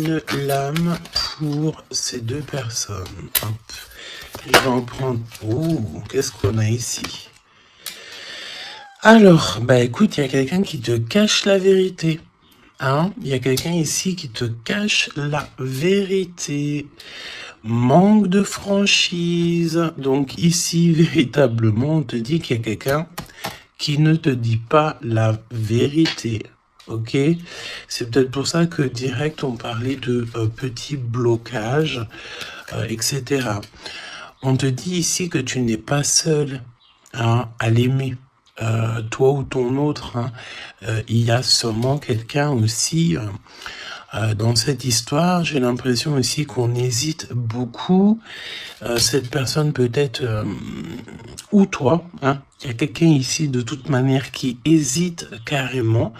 une lame pour ces deux personnes. Hop. Je vais en prendre... Oh, qu'est-ce qu'on a ici? Alors, bah écoute, il y a quelqu'un qui te cache la vérité. Hein? Il y a quelqu'un ici qui te cache la vérité. Manque de franchise. Donc ici, véritablement, on te dit qu'il y a quelqu'un qui ne te dit pas la vérité. Ok? C'est peut-être pour ça que direct, on parlait de petits blocages, etc. On te dit ici que tu n'es pas seul, hein, à l'aimer. Toi ou ton autre, hein, il y a sûrement quelqu'un aussi dans cette histoire. J'ai l'impression aussi qu'on hésite beaucoup. Cette personne peut-être, ou toi, hein, il y a quelqu'un ici de toute manière qui hésite carrément,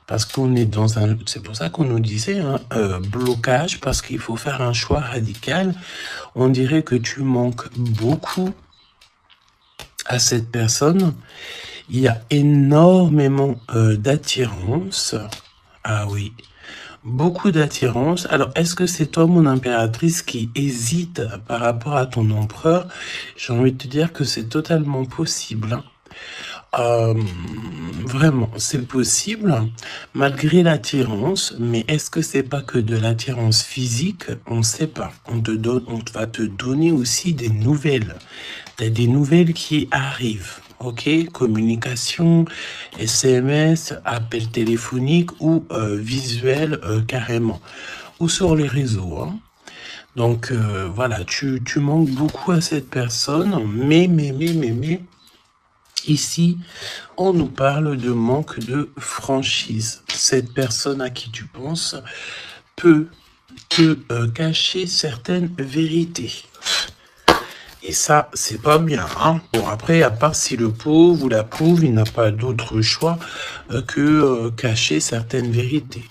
parce qu'on est dans un... C'est pour ça qu'on nous disait, hein, blocage, parce qu'il faut faire un choix radical. On dirait que tu manques beaucoup à cette personne. Il y a énormément d'attirance. Ah oui, beaucoup d'attirance. Alors, est-ce que c'est toi, mon impératrice, qui hésite par rapport à ton empereur? J'ai envie de te dire que c'est totalement possible. Hein. Vraiment, c'est possible, malgré l'attirance, mais est-ce que c'est pas que de l'attirance physique? On ne sait pas. On va te donner aussi des nouvelles. Des nouvelles qui arrivent. Ok, communication, SMS, appel téléphonique ou visuel carrément, ou sur les réseaux. Hein. Donc voilà, tu manques beaucoup à cette personne, mais, ici, on nous parle de manque de franchise. Cette personne à qui tu penses peut te cacher certaines vérités. Et ça, c'est pas bien. Hein. Bon, après, à part si le pauvre ou la pauvre, il n'a pas d'autre choix que cacher certaines vérités.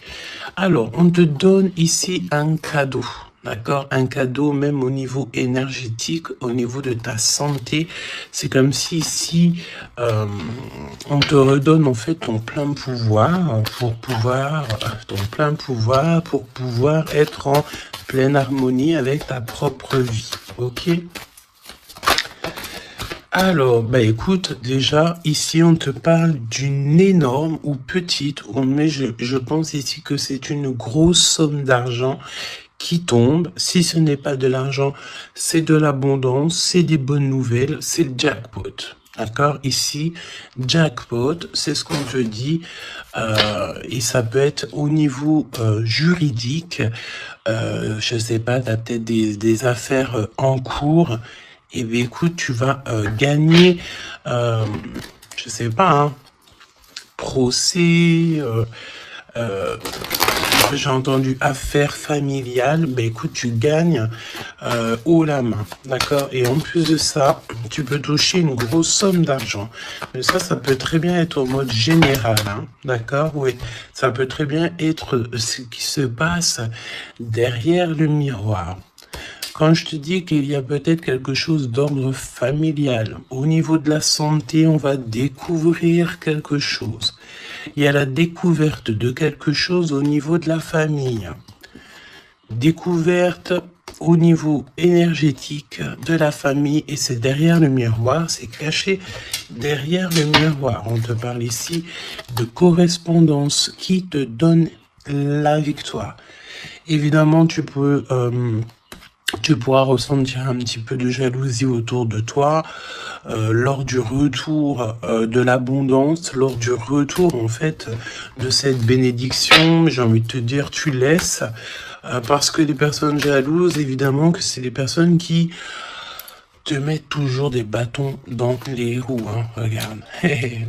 Alors, on te donne ici un cadeau. D'accord? Un cadeau même au niveau énergétique, au niveau de ta santé. C'est comme si ici, on te redonne en fait ton plein pouvoir pour pouvoir être en pleine harmonie avec ta propre vie. Ok? Alors, bah écoute, déjà, ici, on te parle d'une énorme ou petite, mais je pense ici que c'est une grosse somme d'argent qui tombe. Si ce n'est pas de l'argent, c'est de l'abondance, c'est des bonnes nouvelles, c'est le jackpot. D'accord? Ici, jackpot, c'est ce qu'on te dit, et ça peut être au niveau juridique, je sais pas, tu as peut-être des affaires en cours, et bien écoute, tu vas gagner, je sais pas, hein, procès, j'ai entendu affaires familiales, ben écoute, tu gagnes haut la main, d'accord? Et en plus de ça, tu peux toucher une grosse somme d'argent. Mais ça peut très bien être au mode général, hein, d'accord? Oui, ça peut très bien être ce qui se passe derrière le miroir. Quand je te dis qu'il y a peut-être quelque chose d'ordre familial, au niveau de la santé, on va découvrir quelque chose. Il y a la découverte de quelque chose au niveau de la famille. Découverte au niveau énergétique de la famille, et c'est derrière le miroir, c'est caché derrière le miroir. On te parle ici de correspondance qui te donne la victoire. Évidemment, tu pourras ressentir un petit peu de jalousie autour de toi lors du retour de l'abondance, lors du retour en fait de cette bénédiction. J'ai envie de te dire, tu laisses, parce que les personnes jalouses, évidemment que c'est les personnes qui te mettent toujours des bâtons dans les roues. Hein. Regarde,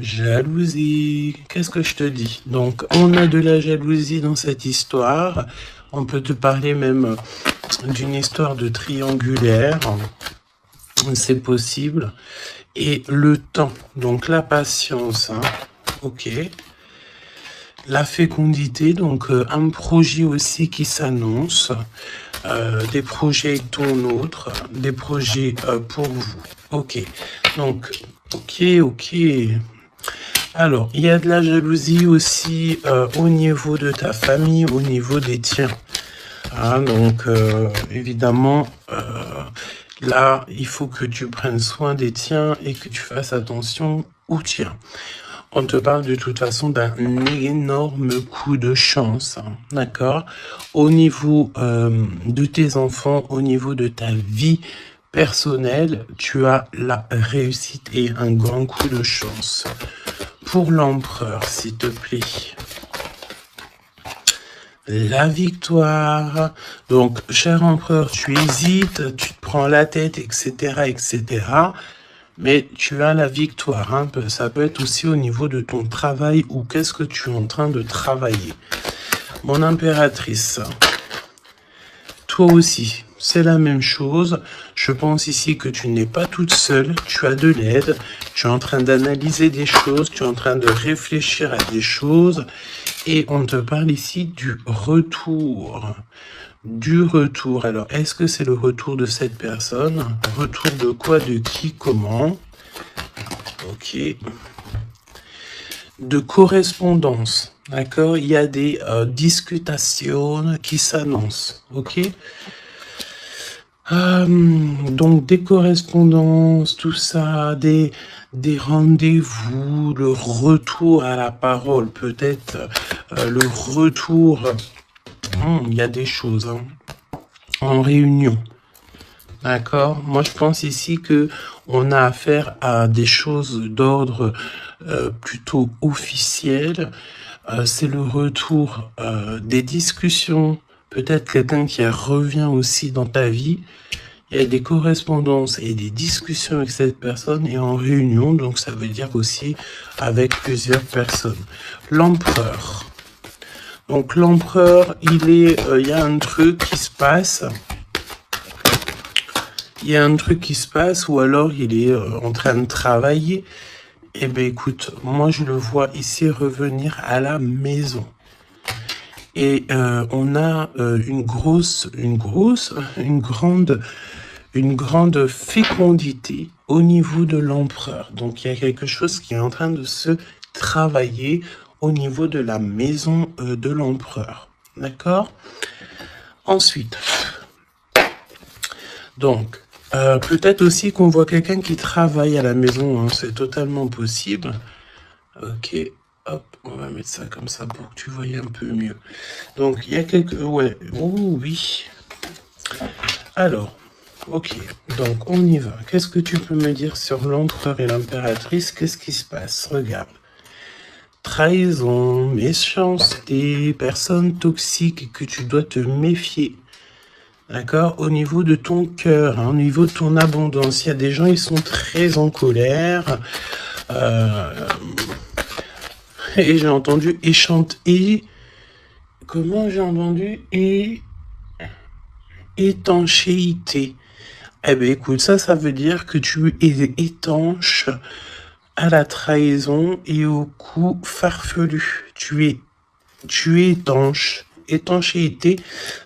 jalousie, qu'est-ce que je te dis? Donc on a de la jalousie dans cette histoire. On peut te parler même d'une histoire de triangulaire, c'est possible. Et le temps, donc la patience, hein. Ok. La fécondité, donc un projet aussi qui s'annonce, des projets avec ton autre, des projets pour vous. Ok. Donc, ok. Alors, il y a de la jalousie aussi au niveau de ta famille, au niveau des tiens. Ah, donc, évidemment, là, il faut que tu prennes soin des tiens et que tu fasses attention aux tiens. On te parle de toute façon d'un énorme coup de chance, hein, d'accord? Au niveau de tes enfants, au niveau de ta vie personnelle, tu as la réussite et un grand coup de chance. Pour l'empereur, s'il te plaît. La victoire. Donc, cher empereur, tu hésites, tu te prends la tête, etc., etc. Mais tu as la victoire. Hein. Ça peut être aussi au niveau de ton travail ou qu'est-ce que tu es en train de travailler. Mon impératrice, toi aussi, c'est la même chose. Je pense ici que tu n'es pas toute seule, tu as de l'aide, tu es en train d'analyser des choses, tu es en train de réfléchir à des choses. Et on te parle ici du retour. Du retour. Alors, est-ce que c'est le retour de cette personne? Retour de quoi? De qui? Comment? Ok. De correspondance. D'accord? Il y a des discutations qui s'annoncent. Ok? Donc, des correspondances, tout ça, des rendez-vous, le retour à la parole, peut-être le retour... il y a des choses hein, en réunion. D'accord? Moi, je pense ici que on a affaire à des choses d'ordre plutôt officiel. C'est le retour des discussions. Peut-être quelqu'un qui revient aussi dans ta vie. Il y a des correspondances et des discussions avec cette personne et en réunion. Donc, ça veut dire aussi avec plusieurs personnes. L'empereur. Donc, l'empereur, il y a un truc qui se passe. Il y a un truc qui se passe ou alors il est en train de travailler. Eh bien, écoute, moi, je le vois ici revenir à la maison. Et on a une grande fécondité au niveau de l'empereur. Donc, il y a quelque chose qui est en train de se travailler au niveau de la maison de l'empereur. D'accord? Ensuite, donc, peut-être aussi qu'on voit quelqu'un qui travaille à la maison, hein, c'est totalement possible. Ok, hop, on va mettre ça comme ça pour que tu voyes un peu mieux. Donc, il y a quelques... Ouais, oh oui. Alors, ok, donc on y va. Qu'est-ce que tu peux me dire sur l'empereur et l'impératrice? Qu'est-ce qui se passe? Regarde. Trahison, méchanceté, personnes toxiques que tu dois te méfier. D'accord? Au niveau de ton cœur, hein, au niveau de ton abondance, il y a des gens, ils sont très en colère. Et j'ai entendu et comment j'ai entendu étanchéité. Eh bien, écoute, ça veut dire que tu es étanche à la trahison et au coup farfelu. Tu es étanche. Étanchéité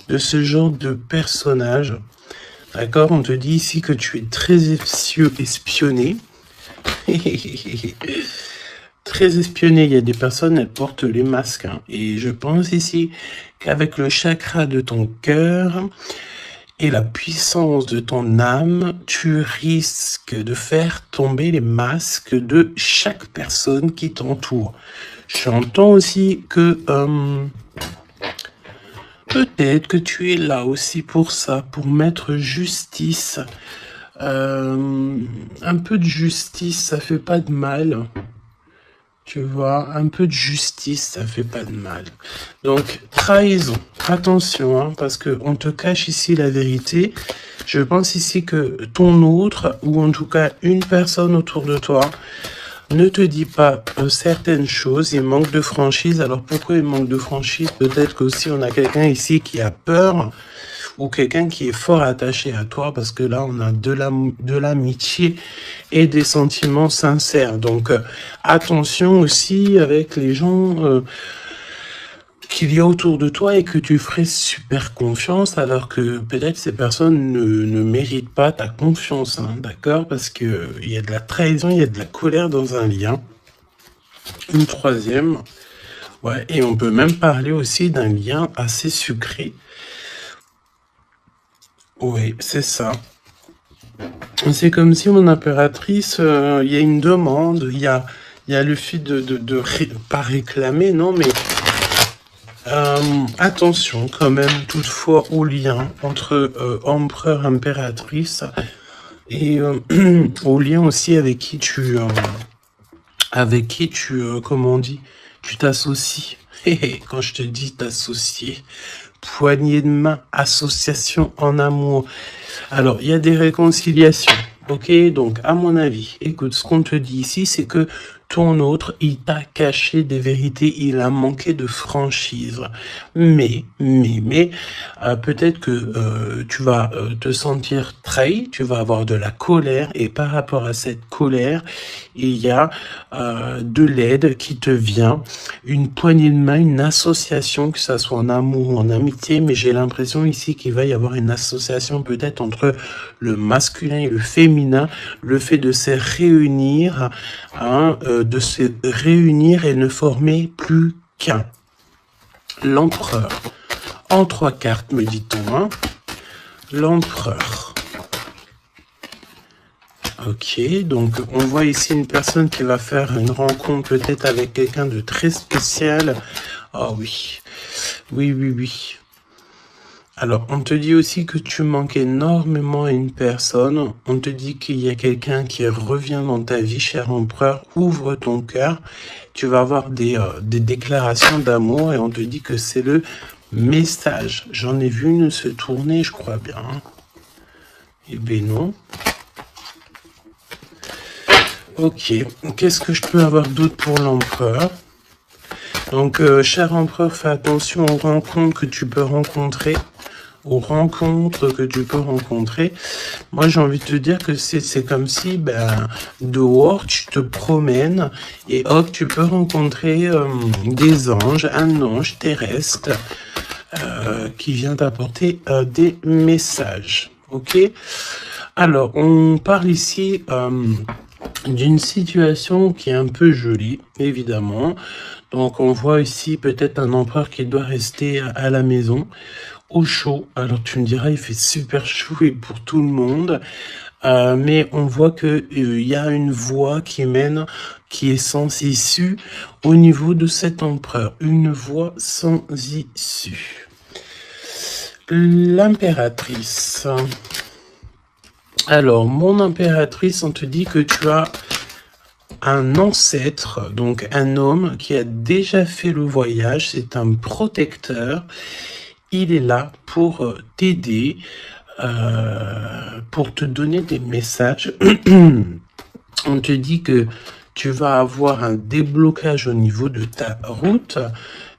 de ce genre de personnage. D'accord? On te dit ici que tu es très espionné. Très espionné. Il y a des personnes, elles portent les masques. Hein. Et je pense ici qu'avec le chakra de ton cœur et la puissance de ton âme, tu risques de faire tomber les masques de chaque personne qui t'entoure. J'entends aussi que... peut-être que tu es là aussi pour ça, pour mettre justice. Un peu de justice, ça fait pas de mal. Tu vois, un peu de justice, ça fait pas de mal. Donc, trahison. Attention, hein, parce que on te cache ici la vérité. Je pense ici que ton autre, ou en tout cas une personne autour de toi, ne te dit pas certaines choses, il manque de franchise. Alors pourquoi il manque de franchise? Peut-être qu'aussi on a quelqu'un ici qui a peur ou quelqu'un qui est fort attaché à toi parce que là on a de l'amitié et des sentiments sincères. Donc attention aussi avec les gens qu'il y a autour de toi et que tu ferais super confiance alors que peut-être ces personnes ne méritent pas ta confiance, hein, d'accord? Parce que il y a de la trahison, il y a de la colère dans un lien. Une troisième, ouais, et on peut même parler aussi d'un lien assez sucré Oui, c'est ça. C'est comme si mon impératrice, il y a une demande, il y a le fait pas réclamer, non, mais attention quand même toutefois au lien entre empereur, impératrice et au lien aussi avec qui tu, comment on dit, tu t'associes. Quand je te dis t'associer, poignée de main, association en amour. Alors, il y a des réconciliations, ok? Donc, à mon avis, écoute, ce qu'on te dit ici, c'est que ton autre, il t'a caché des vérités, il a manqué de franchise. Mais, peut-être que tu vas te sentir trahi, tu vas avoir de la colère, et par rapport à cette colère, il y a de l'aide qui te vient, une poignée de main, une association, que ça soit en amour ou en amitié, mais j'ai l'impression ici qu'il va y avoir une association peut-être entre le masculin et le féminin, le fait de se réunir, et ne former plus qu'un. L'empereur. En 3 cartes, me dit-on, hein. L'empereur. Ok, donc on voit ici une personne qui va faire une rencontre peut-être avec quelqu'un de très spécial. Oh oui, oui. Alors, on te dit aussi que tu manques énormément à une personne. On te dit qu'il y a quelqu'un qui revient dans ta vie, cher empereur. Ouvre ton cœur. Tu vas avoir des déclarations d'amour et on te dit que c'est le message. J'en ai vu une se tourner, je crois bien. Eh bien non. Ok, qu'est-ce que je peux avoir d'autre pour l'empereur? Donc, cher empereur, fais attention aux rencontres que tu peux rencontrer. Moi, j'ai envie de te dire que c'est comme si, dehors, tu te promènes et hop, tu peux rencontrer des anges, un ange terrestre qui vient t'apporter des messages. Ok? Alors, on parle ici d'une situation qui est un peu jolie, évidemment. Donc, on voit ici peut-être un empereur qui doit rester à la maison, au chaud. Alors, tu me diras, il fait super chaud et pour tout le monde. Mais on voit que il y a une voie qui mène, qui est sans issue au niveau de cet empereur. Une voie sans issue. L'impératrice. Alors, mon impératrice, on te dit que tu as un ancêtre, donc un homme qui a déjà fait le voyage, c'est un protecteur. Il est là pour t'aider, pour te donner des messages. On te dit que tu vas avoir un déblocage au niveau de ta route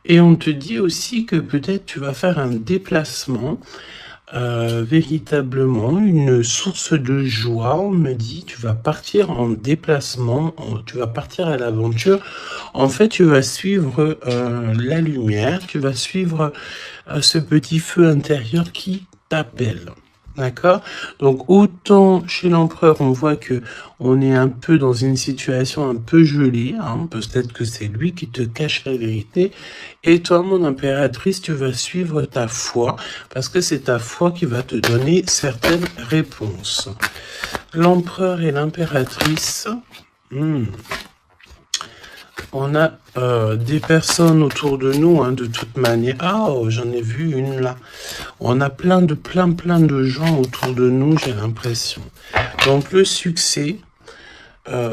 et on te dit aussi que peut-être tu vas faire un déplacement, véritablement une source de joie. On me dit tu vas partir en déplacement, tu vas partir à l'aventure. En fait, tu vas suivre la lumière, tu vas suivre ce petit feu intérieur qui t'appelle. D'accord? Donc, autant chez l'empereur, on voit que on est un peu dans une situation un peu gelée, hein. Peut-être que c'est lui qui te cache la vérité. Et toi, mon impératrice, tu vas suivre ta foi, parce que c'est ta foi qui va te donner certaines réponses. L'empereur et l'impératrice, on a des personnes autour de nous, hein, de toute manière. Ah, oh, j'en ai vu une là. On a plein de gens autour de nous, j'ai l'impression. Donc le succès,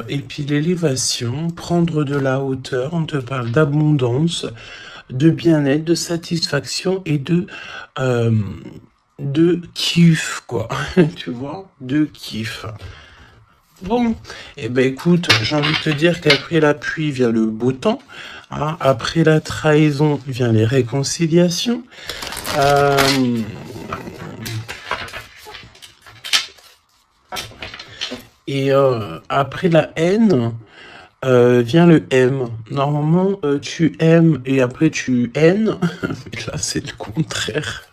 et puis l'élévation, prendre de la hauteur, on te parle d'abondance, de bien-être, de satisfaction et de kiff, quoi. Tu vois, de kiff. Bon, eh ben écoute, j'ai envie de te dire qu'après la pluie vient le beau temps, hein, après la trahison vient les réconciliations. Et après la haine vient le M. Normalement, tu aimes et après tu haines. Mais là, c'est le contraire.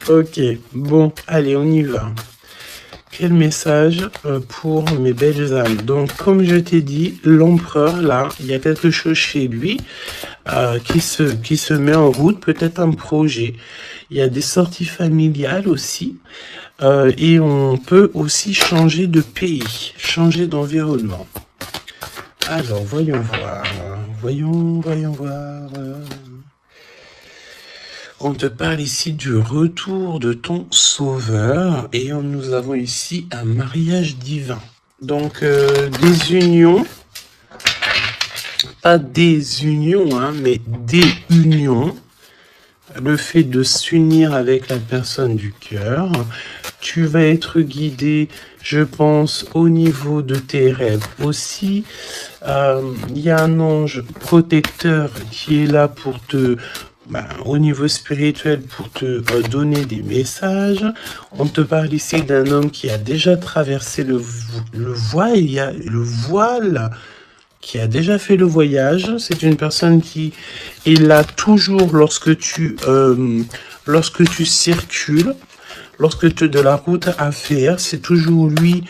Ok, bon, allez, on y va. quel message pour mes belles âmes? Donc, comme je t'ai dit, l'empereur, là, il y a quelque chose chez lui qui se met en route, peut-être un projet. Il y a des sorties familiales aussi. Et on peut aussi changer de pays, changer d'environnement. Alors, voyons voir. Voyons voir. On te parle ici du retour de ton sauveur et nous avons ici un mariage divin. Donc, des unions, pas des unions, hein, mais des unions. Le fait de s'unir avec la personne du cœur. Tu vas être guidé, je pense, au niveau de tes rêves aussi. Il y a un ange protecteur qui est là pour te... au niveau spirituel, pour te donner des messages. On te parle ici d'un homme qui a déjà traversé le voile. Il y a le voile qui a déjà fait le voyage. C'est une personne qui est là toujours lorsque tu circules, lorsque tu as de la route à faire. C'est toujours lui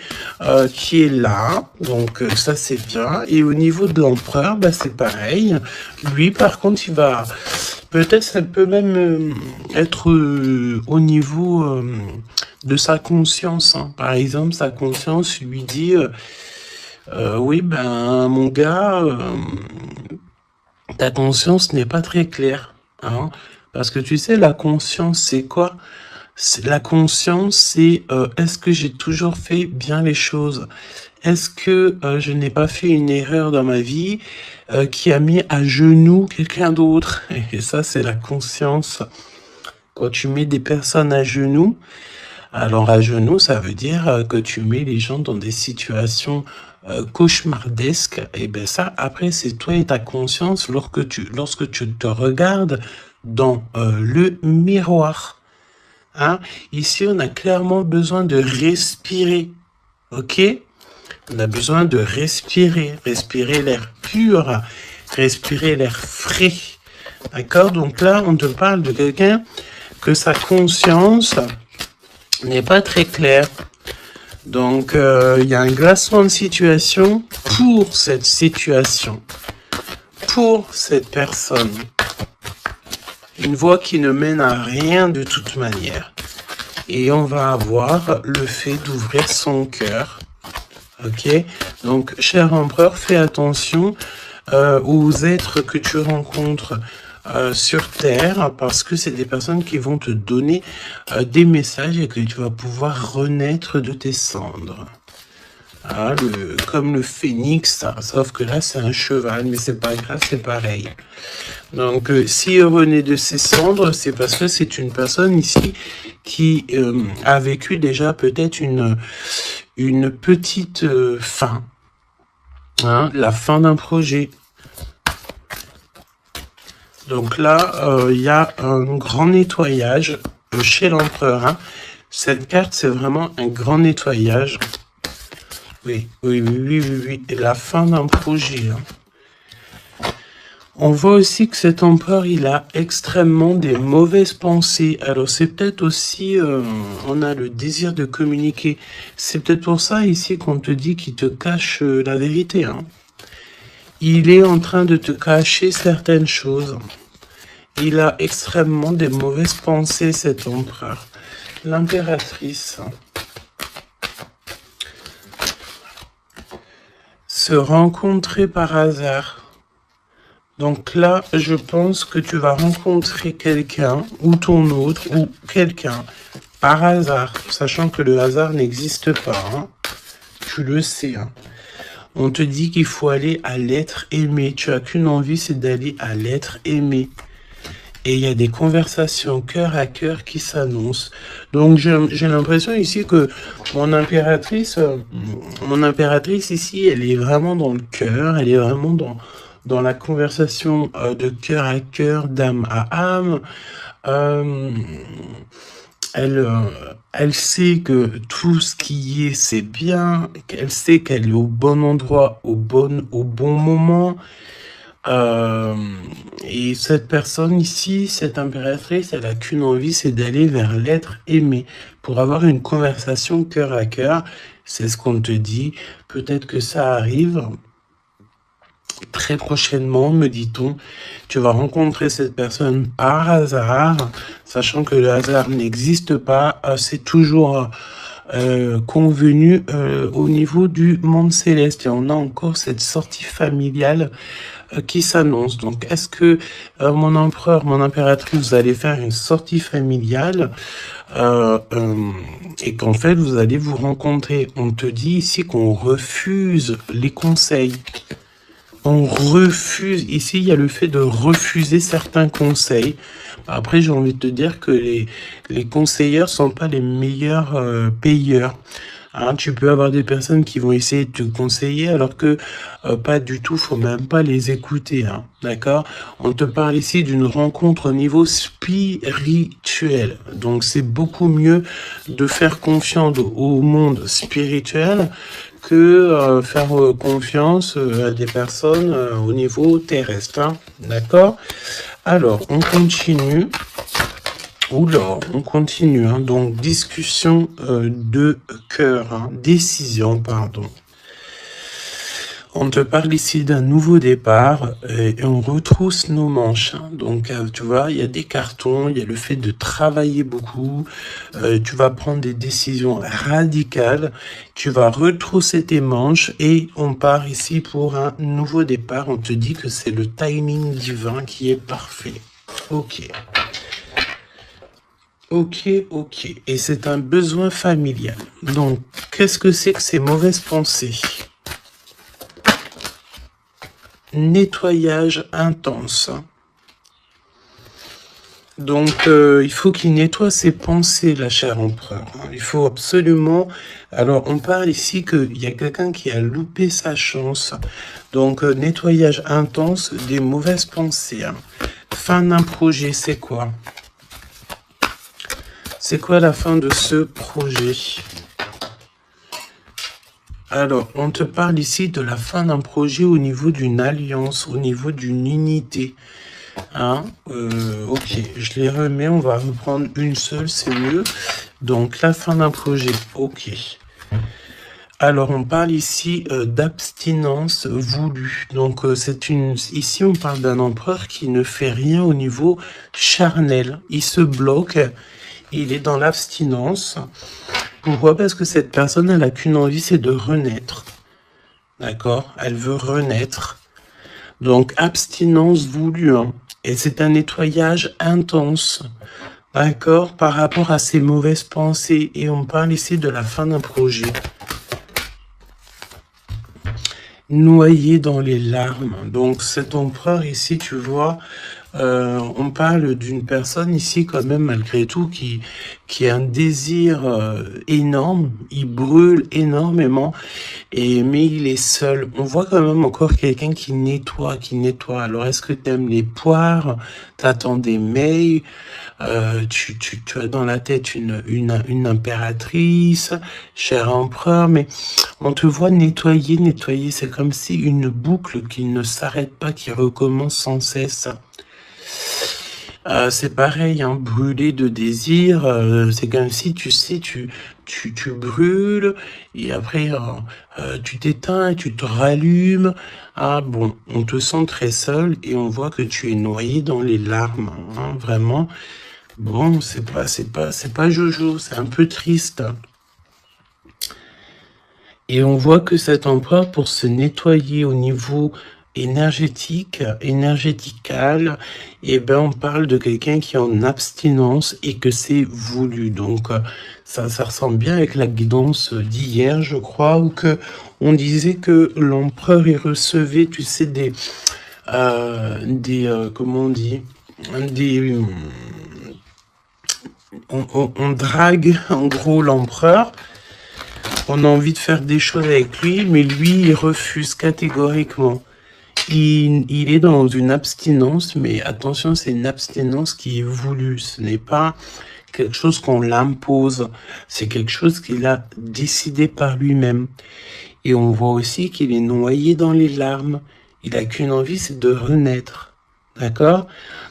qui est là. Donc ça c'est bien. Et au niveau de l'empereur, c'est pareil. Lui par contre il va... Peut-être ça peut même être au niveau de sa conscience. Hein. Par exemple, sa conscience lui dit... oui, mon gars, ta conscience n'est pas très claire. Hein, parce que tu sais, la conscience, c'est quoi? La conscience, c'est est-ce que j'ai toujours fait bien les choses? Est-ce que je n'ai pas fait une erreur dans ma vie qui a mis à genoux quelqu'un d'autre? Et ça, c'est la conscience. Quand tu mets des personnes à genoux, alors à genoux, ça veut dire que tu mets les gens dans des situations cauchemardesques. Et ben ça, après, c'est toi et ta conscience lorsque tu te regardes dans le miroir. Hein? Ici, on a clairement besoin de respirer. Ok? On a besoin de respirer l'air pur, respirer l'air frais. D'accord? Donc là, on te parle de quelqu'un que sa conscience n'est pas très claire. Donc, il y a un glacement de situation pour cette situation, pour cette personne. Une voie qui ne mène à rien de toute manière. Et on va avoir le fait d'ouvrir son cœur. Ok? Donc, cher empereur, fais attention aux êtres que tu rencontres sur Terre, parce que c'est des personnes qui vont te donner des messages et que tu vas pouvoir renaître de tes cendres. Ah, comme le phénix, sauf que là c'est un cheval, mais c'est pas grave, c'est pareil. Donc s'il renaît de ses cendres, c'est parce que c'est une personne ici qui a vécu déjà peut-être une petite fin, hein, la fin d'un projet. Donc là, il y a un grand nettoyage chez l'empereur. Hein. Cette carte, c'est vraiment un grand nettoyage. Oui. Et la fin d'un projet. Hein. On voit aussi que cet empereur, il a extrêmement des mauvaises pensées. Alors c'est peut-être aussi, on a le désir de communiquer. C'est peut-être pour ça ici qu'on te dit qu'il te cache la vérité. Hein. Il est en train de te cacher certaines choses. Il a extrêmement des mauvaises pensées, cet empereur. L'impératrice. Se rencontrer par hasard. Donc là, je pense que tu vas rencontrer quelqu'un, ou ton autre, ou quelqu'un, par hasard, sachant que le hasard n'existe pas. Hein. Tu le sais. Hein. On te dit qu'il faut aller à l'être aimé. Tu n'as qu'une envie, c'est d'aller à l'être aimé. Et il y a des conversations cœur à cœur qui s'annoncent. Donc j'ai l'impression ici que mon impératrice ici, elle est vraiment dans le cœur, elle est vraiment dans la conversation de cœur à cœur, d'âme à âme. Elle sait que tout ce qui est, c'est bien. Elle sait qu'elle est au bon endroit, au bon moment. Euh, et cette personne ici, cette impératrice, elle a qu'une envie, c'est d'aller vers l'être aimé pour avoir une conversation cœur à cœur. C'est ce qu'on te dit. Peut-être que ça arrive très prochainement, me dit-on. Tu vas rencontrer cette personne par hasard, sachant que le hasard n'existe pas. C'est toujours convenu au niveau du monde céleste. Et on a encore cette sortie familiale qui s'annonce. Donc, est-ce que mon empereur, mon impératrice, vous allez faire une sortie familiale et qu'en fait, vous allez vous rencontrer? On te dit ici qu'on refuse les conseils. On refuse. Ici, il y a le fait de refuser certains conseils. Après, j'ai envie de te dire que les conseilleurs sont pas les meilleurs payeurs. Hein, tu peux avoir des personnes qui vont essayer de te conseiller alors que pas du tout, faut même pas les écouter. Hein, d'accord? On te parle ici d'une rencontre au niveau spirituel. Donc c'est beaucoup mieux de faire confiance au monde spirituel que faire confiance à des personnes au niveau terrestre. Hein, d'accord? Alors, on continue. Oula, on continue, hein. Donc discussion de cœur, hein. Décision, pardon. On te parle ici d'un nouveau départ et on retrousse nos manches. Hein. Donc tu vois, il y a des cartons, il y a le fait de travailler beaucoup, tu vas prendre des décisions radicales, tu vas retrousser tes manches et on part ici pour un nouveau départ. On te dit que c'est le timing divin qui est parfait. Ok. Ok, ok. Et c'est un besoin familial. Donc, qu'est-ce que c'est que ces mauvaises pensées? Nettoyage intense. Donc, il faut qu'il nettoie ses pensées, la chère empereur. Il faut absolument... Alors, on parle ici qu'il y a quelqu'un qui a loupé sa chance. Donc, nettoyage intense des mauvaises pensées. Hein. Fin d'un projet, c'est quoi? C'est quoi la fin de ce projet? Alors, on te parle ici de la fin d'un projet au niveau d'une alliance, au niveau d'une unité. Hein, ok, je les remets, on va reprendre une seule, c'est mieux. Donc, la fin d'un projet, ok. Alors, on parle ici d'abstinence voulue. Donc, ici, on parle d'un empereur qui ne fait rien au niveau charnel. Il se bloque, il est dans l'abstinence. Pourquoi? Parce que cette personne, elle n'a qu'une envie, c'est de renaître. D'accord? Elle veut renaître. Donc, abstinence voulue. Hein. Et c'est un nettoyage intense. D'accord? Par rapport à ses mauvaises pensées. Et on parle ici de la fin d'un projet. Noyé dans les larmes. Donc, cet empereur ici, tu vois... on parle d'une personne ici quand même malgré tout qui a un désir énorme, il brûle énormément, mais il est seul. On voit quand même encore quelqu'un qui nettoie. Alors est-ce que tu aimes les poires? T'attends des mails? Tu as dans la tête une impératrice, cher empereur, mais on te voit nettoyer, c'est comme si une boucle qui ne s'arrête pas, qui recommence sans cesse. C'est pareil, hein, brûler de désir, c'est comme si, tu sais, tu brûles, et après, tu t'éteins, tu te rallumes. Ah bon, on te sent très seul, et on voit que tu es noyé dans les larmes, hein, vraiment. Bon, c'est pas Jojo, c'est un peu triste. Et on voit que cet empereur, pour se nettoyer au niveau énergétical, et ben on parle de quelqu'un qui est en abstinence et que c'est voulu. Donc ça ressemble bien avec la guidance d'hier, je crois, où que on disait que l'empereur il recevait, tu sais, des comment on dit, des on drague en gros l'empereur. On a envie de faire des choses avec lui, mais lui, il refuse catégoriquement. Il est dans une abstinence, mais attention, c'est une abstinence qui est voulue. Ce n'est pas quelque chose qu'on l'impose. C'est quelque chose qu'il a décidé par lui-même. Et on voit aussi qu'il est noyé dans les larmes. Il a qu'une envie, c'est de renaître. D'accord?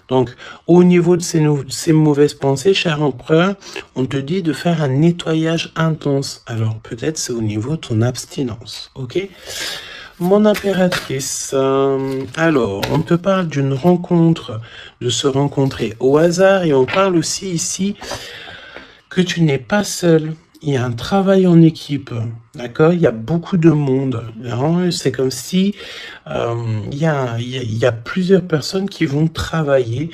Donc, au niveau de ces mauvaises pensées, cher empereur, on te dit de faire un nettoyage intense. Alors, peut-être c'est au niveau de ton abstinence. Ok? Mon impératrice, alors, on te parle d'une rencontre, de se rencontrer au hasard, et on parle aussi ici que tu n'es pas seul. Il y a un travail en équipe, d'accord? Il y a beaucoup de monde. Hein. C'est comme si il y a plusieurs personnes qui vont travailler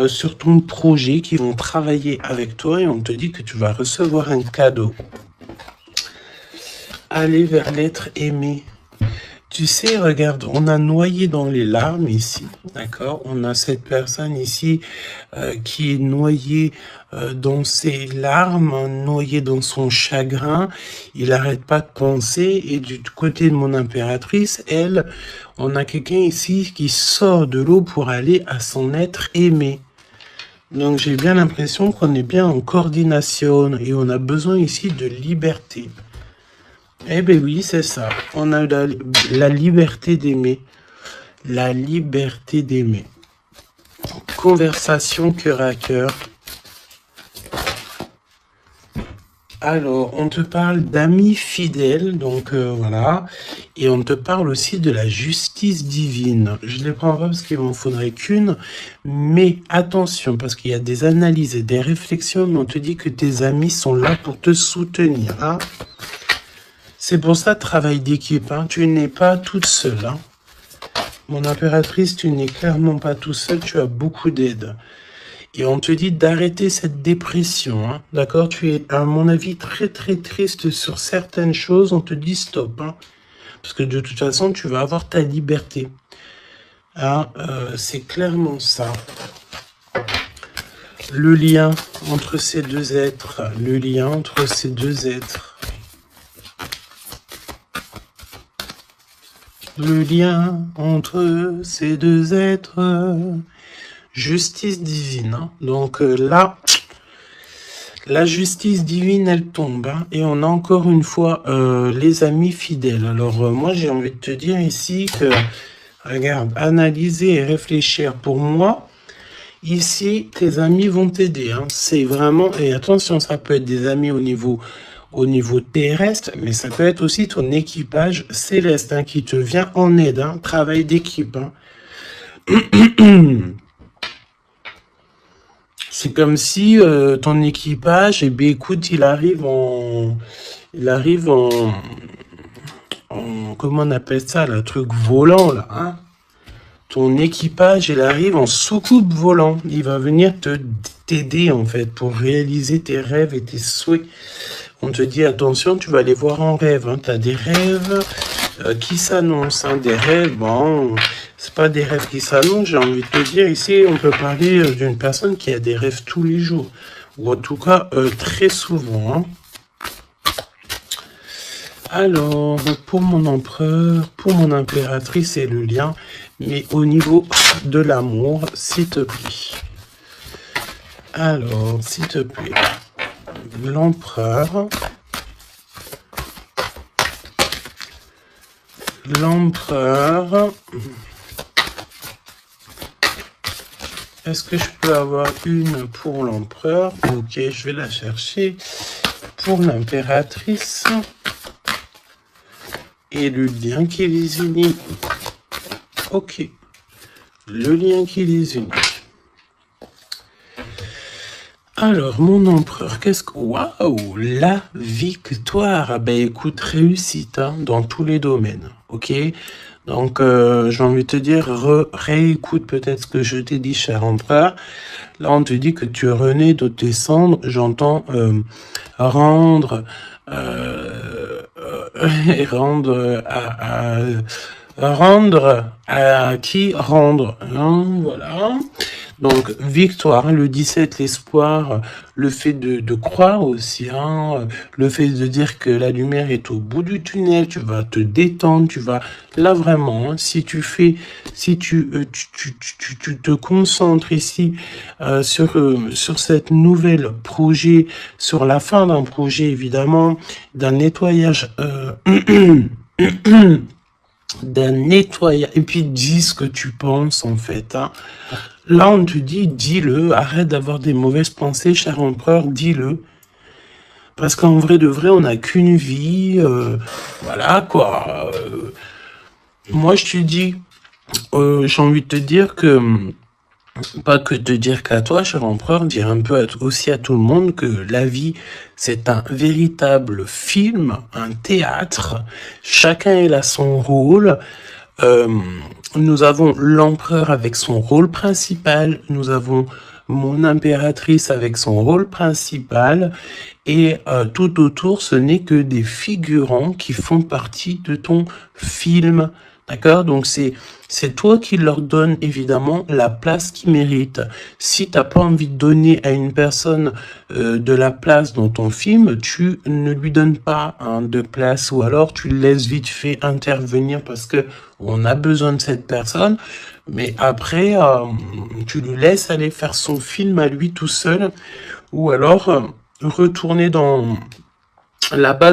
sur ton projet, qui vont travailler avec toi, et on te dit que tu vas recevoir un cadeau. Aller vers l'être aimé. Tu sais, regarde, on a noyé dans les larmes ici, d'accord? On a cette personne ici qui est noyée dans ses larmes, noyée dans son chagrin. Il n'arrête pas de penser. Et du côté de mon impératrice, elle, on a quelqu'un ici qui sort de l'eau pour aller à son être aimé. Donc j'ai bien l'impression qu'on est bien en coordination et on a besoin ici de liberté. Eh ben oui, c'est ça. On a la liberté d'aimer. La liberté d'aimer. Conversation cœur à cœur. Alors, on te parle d'amis fidèles, donc voilà. Et on te parle aussi de la justice divine. Je ne les prends pas parce qu'il m'en faudrait qu'une. Mais attention, parce qu'il y a des analyses et des réflexions, mais on te dit que tes amis sont là pour te soutenir. Hein. C'est pour ça, travail d'équipe, hein. Tu n'es pas toute seule. Hein. Mon impératrice, tu n'es clairement pas tout seul, tu as beaucoup d'aide. Et on te dit d'arrêter cette dépression. Hein. D'accord? Tu es, à mon avis, très très triste sur certaines choses. On te dit stop. Hein. Parce que de toute façon, tu vas avoir ta liberté. Hein, c'est clairement ça. Le lien entre ces deux êtres. Le lien entre ces deux êtres. Le lien entre ces deux êtres, justice divine. Hein. Donc là, la justice divine, elle tombe. Hein. Et on a encore une fois les amis fidèles. Alors moi, j'ai envie de te dire ici que, regarde, analyser et réfléchir pour moi. Ici, tes amis vont t'aider. Hein. C'est vraiment, et attention, ça peut être des amis au niveau terrestre, mais ça peut être aussi ton équipage céleste hein, qui te vient en aide, hein, travail d'équipe. Hein. C'est comme si ton équipage, eh bien, écoute, il arrive en, comment on appelle ça, le truc volant là. Hein. Ton équipage, il arrive en soucoupe volant. Il va venir t'aider en fait pour réaliser tes rêves et tes souhaits. On te dit, attention, tu vas les voir en rêve. Hein. Tu as des rêves qui s'annoncent. Hein. Des rêves, bon, c'est pas des rêves qui s'annoncent. J'ai envie de te dire, ici, on peut parler d'une personne qui a des rêves tous les jours. Ou en tout cas, très souvent. Hein. Alors, pour mon empereur, pour mon impératrice, c'est le lien. Mais au niveau de l'amour, s'il te plaît. Alors, s'il te plaît. L'empereur. L'empereur. Est-ce que je peux avoir une pour l'empereur? Ok, je vais la chercher. Pour l'impératrice. Et le lien qui les unit. Ok. Le lien qui les unit. Alors, mon empereur, qu'est-ce que... Waouh, la victoire. Ah ben, écoute, réussite hein, dans tous les domaines, ok? Donc, j'ai envie de te dire, réécoute peut-être ce que je t'ai dit, cher empereur. Là, on te dit que tu renais de tes cendres, j'entends rendre... rendre à qui rendre, hein, voilà. Donc, victoire, le 17, l'espoir, le fait de croire aussi, hein, le fait de dire que la lumière est au bout du tunnel, tu vas te détendre, tu vas, là vraiment, hein, si tu te concentres ici sur cette nouvelle projet, sur la fin d'un projet évidemment, d'un nettoyage d'un nettoyage. Et puis, dis ce que tu penses, en fait. Hein. Là, on te dit, dis-le, arrête d'avoir des mauvaises pensées, cher empereur, dis-le. Parce qu'en vrai de vrai, on n'a qu'une vie, voilà, quoi. Moi, je te dis, j'ai envie de te dire que, pas que de dire qu'à toi, cher empereur, dire un peu aussi à tout le monde que la vie, c'est un véritable film, un théâtre. Chacun il a son rôle. Nous avons l'empereur avec son rôle principal. Nous avons mon impératrice avec son rôle principal. Et tout autour, ce n'est que des figurants qui font partie de ton film. D'accord? Donc c'est toi qui leur donne évidemment la place qu'ils méritent. Si t'as pas envie de donner à une personne de la place dans ton film, tu ne lui donnes pas de place, ou alors tu le laisses vite fait intervenir parce que on a besoin de cette personne, mais après tu lui laisses aller faire son film à lui tout seul, ou alors retourner là-bas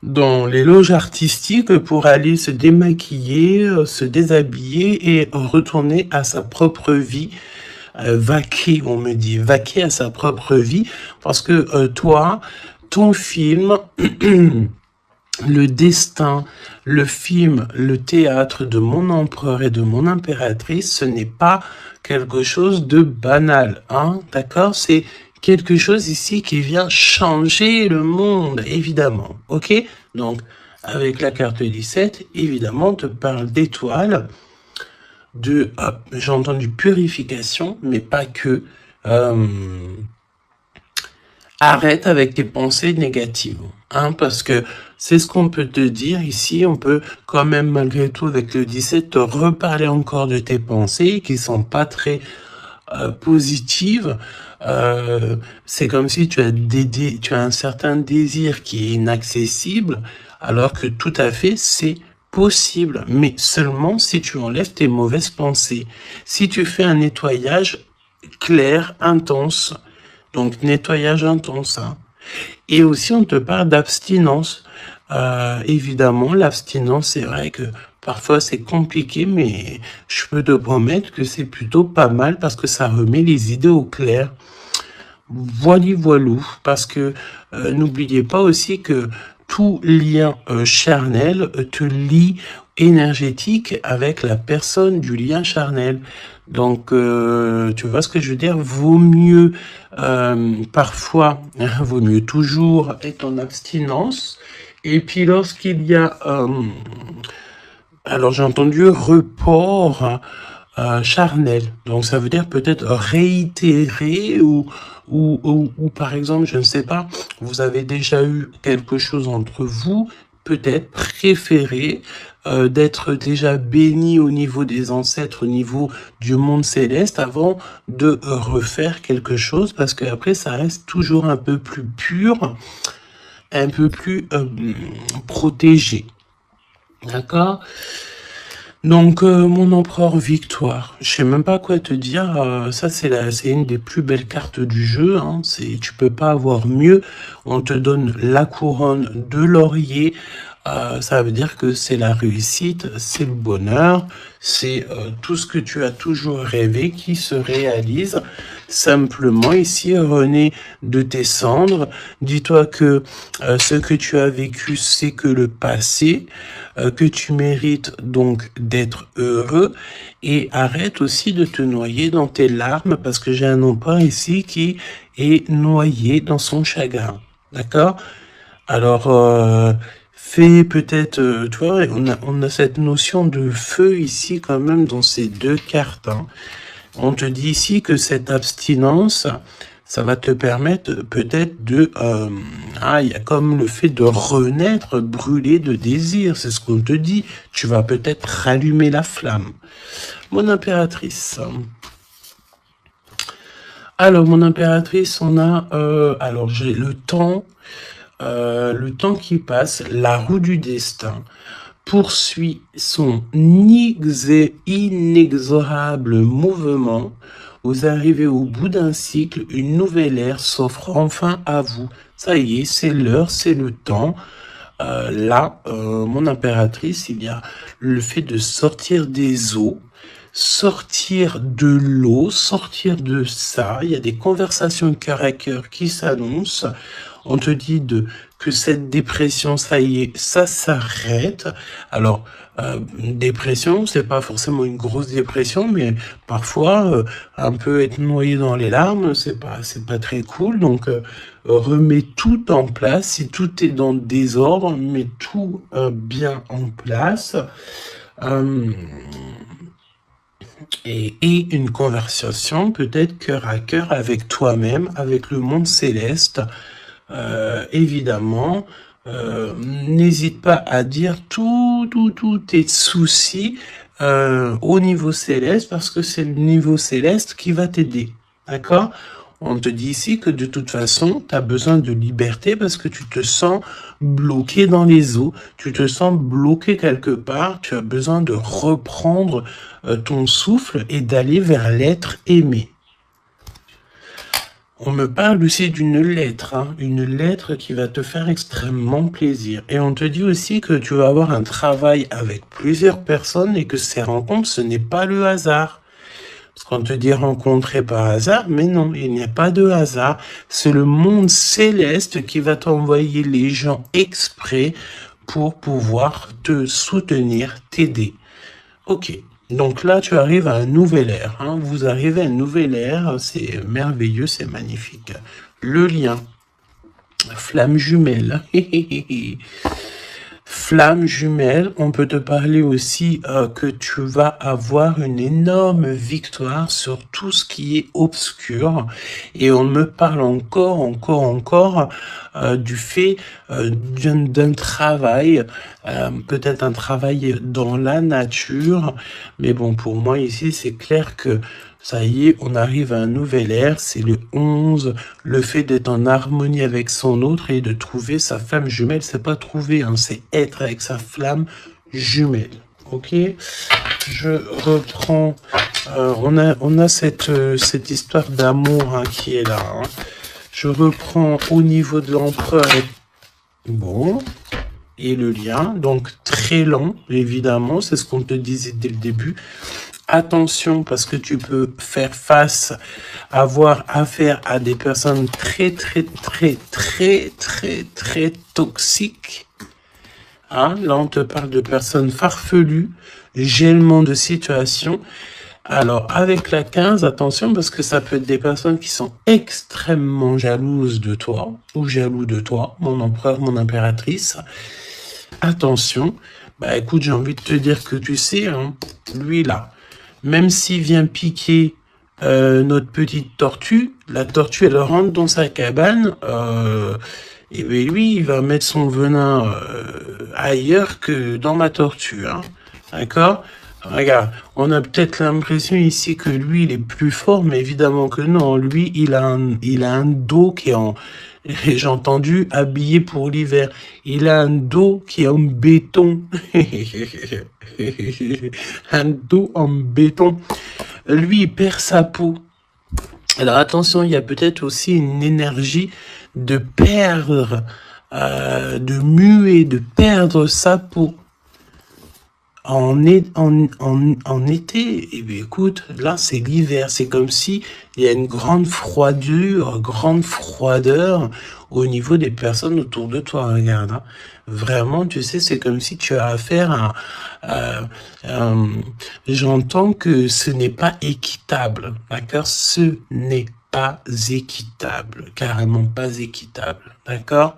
dans les loges artistiques pour aller se démaquiller, se déshabiller et retourner à sa propre vie, vaquer, on me dit, vaquer à sa propre vie, parce que toi, ton film, le destin, le film, le théâtre de mon empereur et de mon impératrice, ce n'est pas quelque chose de banal, hein, d'accord? C'est quelque chose ici qui vient changer le monde, évidemment, ok? Donc, avec la carte 17, évidemment, on te parle d'étoiles, j'ai entendu purification, mais pas que. Arrête avec tes pensées négatives, hein, parce que c'est ce qu'on peut te dire ici. On peut quand même, malgré tout, avec le 17, te reparler encore de tes pensées qui sont pas très positives. C'est comme si tu as un certain désir qui est inaccessible, alors que tout à fait, c'est possible, mais seulement si tu enlèves tes mauvaises pensées. Si tu fais un nettoyage clair, intense, donc nettoyage intense, hein. Et aussi on te parle d'abstinence. Évidemment, l'abstinence, c'est vrai que parfois c'est compliqué, mais je peux te promettre que c'est plutôt pas mal parce que ça remet les idées au clair. Voilou, parce que n'oubliez pas aussi que tout lien charnel te lie énergétique avec la personne du lien charnel. Donc, tu vois ce que je veux dire? Vaut mieux parfois, vaut mieux toujours être en abstinence. Et puis lorsqu'il y a, alors j'ai entendu report charnel. Donc ça veut dire peut-être réitérer ou par exemple, je ne sais pas, vous avez déjà eu quelque chose entre vous, peut-être préféré d'être déjà béni au niveau des ancêtres, au niveau du monde céleste, avant de refaire quelque chose, parce que après ça reste toujours un peu plus pur, un peu plus protégé. D'accord? Donc, mon empereur Victoire, je sais même pas quoi te dire, ça c'est une des plus belles cartes du jeu, hein, tu peux pas avoir mieux, on te donne la couronne de laurier, ça veut dire que c'est la réussite, c'est le bonheur, c'est tout ce que tu as toujours rêvé qui se réalise. Simplement, ici, René, de tes cendres, dis-toi que ce que tu as vécu, c'est que le passé, que tu mérites donc d'être heureux, et arrête aussi de te noyer dans tes larmes, parce que j'ai un empereur ici qui est noyé dans son chagrin. D'accord? Alors, fais peut-être, tu vois, on a cette notion de feu ici quand même dans ces deux cartes, hein. On te dit ici que cette abstinence, ça va te permettre peut-être de... il y a comme le fait de renaître, brûler de désir, c'est ce qu'on te dit. Tu vas peut-être rallumer la flamme. Mon impératrice. Alors, mon impératrice, on a... alors, j'ai le temps qui passe, la roue du destin poursuit son inexorable mouvement. Vous arrivez au bout d'un cycle, une nouvelle ère s'offre enfin à vous. Ça y est, c'est l'heure, c'est le temps. Là, mon impératrice, il y a le fait de sortir des eaux, sortir de l'eau, sortir de ça. Il y a des conversations cœur à cœur qui s'annoncent. On te dit que cette dépression, ça y est, ça s'arrête. Alors, dépression, c'est pas forcément une grosse dépression, mais parfois, un peu être noyé dans les larmes, c'est pas très cool. Donc, remets tout en place. Si tout est dans le désordre, mets tout bien en place. Et une conversation peut-être cœur à cœur avec toi-même, avec le monde céleste. Évidemment, n'hésite pas à dire tous tes soucis au niveau céleste, parce que c'est le niveau céleste qui va t'aider. D'accord? On te dit ici que de toute façon, tu as besoin de liberté parce que tu te sens bloqué dans les eaux, tu te sens bloqué quelque part, tu as besoin de reprendre ton souffle et d'aller vers l'être aimé. On me parle aussi d'une lettre, hein, une lettre qui va te faire extrêmement plaisir. Et on te dit aussi que tu vas avoir un travail avec plusieurs personnes et que ces rencontres, ce n'est pas le hasard. Parce qu'on te dit rencontrer par hasard, mais non, il n'y a pas de hasard. C'est le monde céleste qui va t'envoyer les gens exprès pour pouvoir te soutenir, t'aider. Ok. Donc là, tu arrives à un nouvel ère. Hein. Vous arrivez à une nouvelle ère. C'est merveilleux, c'est magnifique. Le lien. Flamme jumelle. Flamme jumelle, on peut te parler aussi que tu vas avoir une énorme victoire sur tout ce qui est obscur. Et on me parle encore du fait d'un travail, peut-être un travail dans la nature. Mais bon, pour moi ici, c'est clair que ça y est, on arrive à un nouvel ère, c'est le 11, le fait d'être en harmonie avec son autre et de trouver sa flamme jumelle, c'est pas trouver, hein, c'est être avec sa flamme jumelle. Ok, je reprends, on a cette histoire d'amour hein, qui est là. Hein. Je reprends au niveau de l'empereur, bon, et le lien, donc très lent, évidemment, c'est ce qu'on te disait dès le début. Attention, parce que tu peux faire face, avoir affaire à des personnes très toxiques. Hein, là, on te parle de personnes farfelues, gèlement de situation. Alors, avec la 15, attention, parce que ça peut être des personnes qui sont extrêmement jalouses de toi, ou jaloux de toi, mon empereur, mon impératrice. Attention, bah écoute, j'ai envie de te dire que tu sais, hein, lui là, même s'il vient piquer notre petite tortue, la tortue elle rentre dans sa cabane, et bien lui il va mettre son venin ailleurs que dans ma tortue, hein. D'accord? Regarde, on a peut-être l'impression ici que lui il est plus fort, mais évidemment que non. Lui il a un dos qui est en, j'ai entendu, habillé pour l'hiver. Il a un dos qui est en béton. Un dos en béton. Lui, il perd sa peau. Alors attention, il y a peut-être aussi une énergie de perdre, de muer, de perdre sa peau. En été, eh bien, écoute, là c'est l'hiver, c'est comme si il y a une grande froideur au niveau des personnes autour de toi, regarde. Hein. Vraiment, tu sais, c'est comme si tu as affaire à j'entends que ce n'est pas équitable, d'accord? Ce n'est pas équitable, carrément pas équitable, d'accord?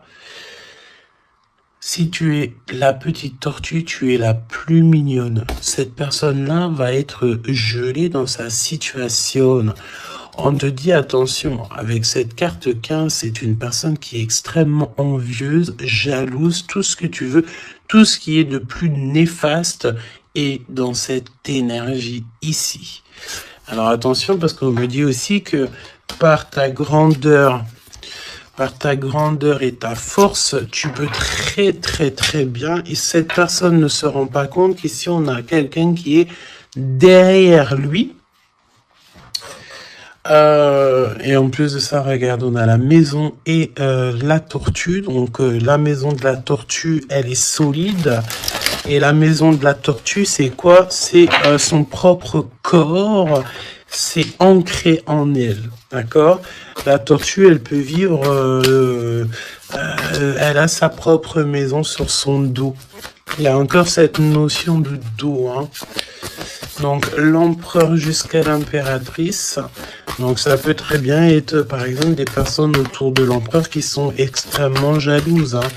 Si tu es la petite tortue, tu es la plus mignonne. Cette personne-là va être gelée dans sa situation. On te dit attention, avec cette carte 15, c'est une personne qui est extrêmement envieuse, jalouse, tout ce que tu veux, tout ce qui est de plus néfaste est dans cette énergie ici. Alors attention, parce qu'on me dit aussi que par ta grandeur et ta force, tu peux très bien, et cette personne ne se rend pas compte qu'ici on a quelqu'un qui est derrière lui, Et en plus de ça, regarde, on a la maison et la tortue. Donc la maison de la tortue, elle est solide. Et la maison de la tortue, c'est quoi? C'est son propre corps. C'est ancré en elle. D'accord? La tortue, elle peut vivre... elle a sa propre maison sur son dos. Il y a encore cette notion de dos, hein. Donc, l'empereur jusqu'à l'impératrice. Donc, ça peut très bien être, par exemple, des personnes autour de l'empereur qui sont extrêmement jalouses, hein.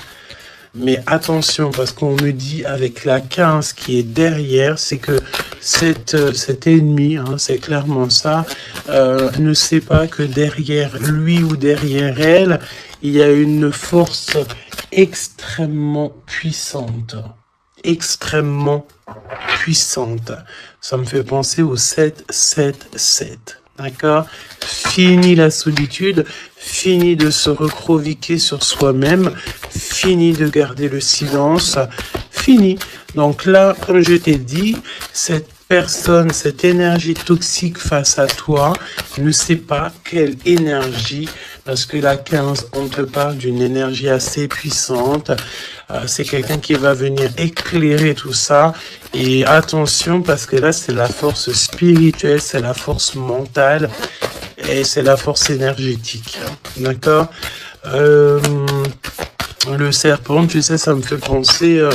Mais attention, parce qu'on me dit avec la 15 qui est derrière, c'est que cet ennemi, hein, c'est clairement ça, ne sait pas que derrière lui ou derrière elle, il y a une force extrêmement puissante. Extrêmement puissante. Ça me fait penser au 7-7-7. D'accord? Fini la solitude, fini de se recroqueviller sur soi-même, fini de garder le silence, fini. Donc là, comme je t'ai dit, cette personne, cette énergie toxique face à toi, ne sait pas quelle énergie, parce que la 15, on te parle d'une énergie assez puissante. C'est quelqu'un qui va venir éclairer tout ça. Et attention, parce que là, c'est la force spirituelle, c'est la force mentale et c'est la force énergétique. D'accord? Le serpent, tu sais, ça me fait penser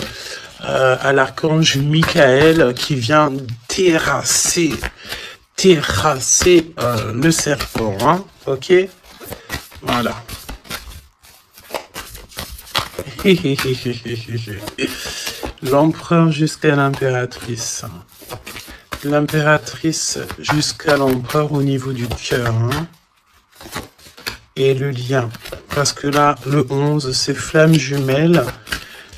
à l'archange Michael qui vient terrasser le serpent. Hein? Ok? Voilà. L'empereur jusqu'à l'impératrice. L'impératrice jusqu'à l'empereur au niveau du cœur. Hein. Et le lien. Parce que là, le 11, c'est flamme jumelle.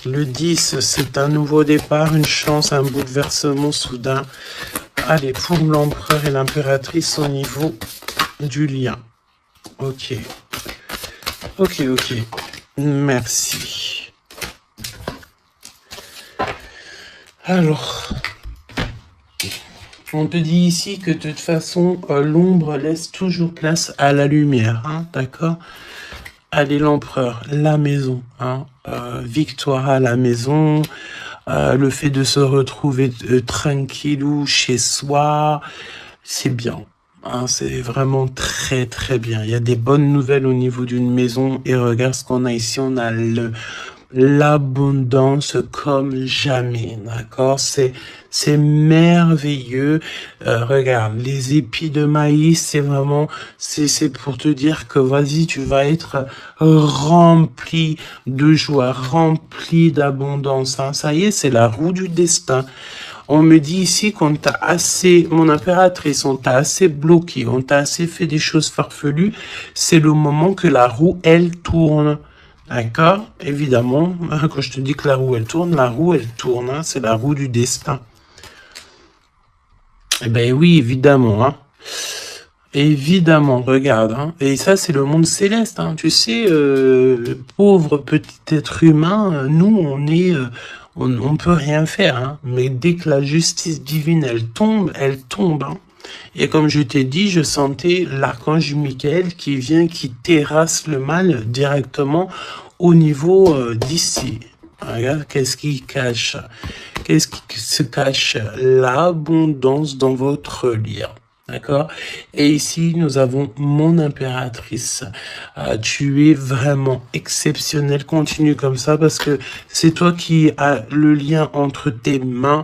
Le 10, c'est un nouveau départ, une chance, un bouleversement soudain. Allez, pour l'empereur et l'impératrice au niveau du lien. Ok. Ok. Merci. Alors, on te dit ici que de toute façon, l'ombre laisse toujours place à la lumière, hein, d'accord? Allez, l'empereur, la maison, hein, victoire à la maison, le fait de se retrouver tranquillou chez soi, c'est bien. Hein, c'est vraiment très très bien. Il y a des bonnes nouvelles au niveau d'une maison et regarde ce qu'on a ici. On a l'abondance comme jamais, d'accord? C'est merveilleux. Regarde, les épis de maïs, c'est vraiment, c'est pour te dire que vas-y, tu vas être rempli de joie, rempli d'abondance. Hein. Ça y est, c'est la roue du destin. On me dit ici qu'on t'a assez, mon impératrice, on t'a assez bloqué, on t'a assez fait des choses farfelues. C'est le moment que la roue, elle tourne. D'accord? Évidemment, quand je te dis que la roue, elle tourne, hein, c'est la roue du destin. Eh ben oui, évidemment, hein. Évidemment, regarde, hein. Et ça, c'est le monde céleste, hein. Tu sais, pauvre petit être humain, nous, on peut rien faire, hein. Mais dès que la justice divine, elle tombe, hein. Et comme je t'ai dit, je sentais l'archange Michael qui vient, qui terrasse le mal directement au niveau d'ici. Regarde, qu'est-ce qui cache? Qu'est-ce qui se cache? L'abondance dans votre lien. D'accord? Et ici, nous avons mon impératrice. Tu es vraiment exceptionnel. Continue comme ça parce que c'est toi qui as le lien entre tes mains.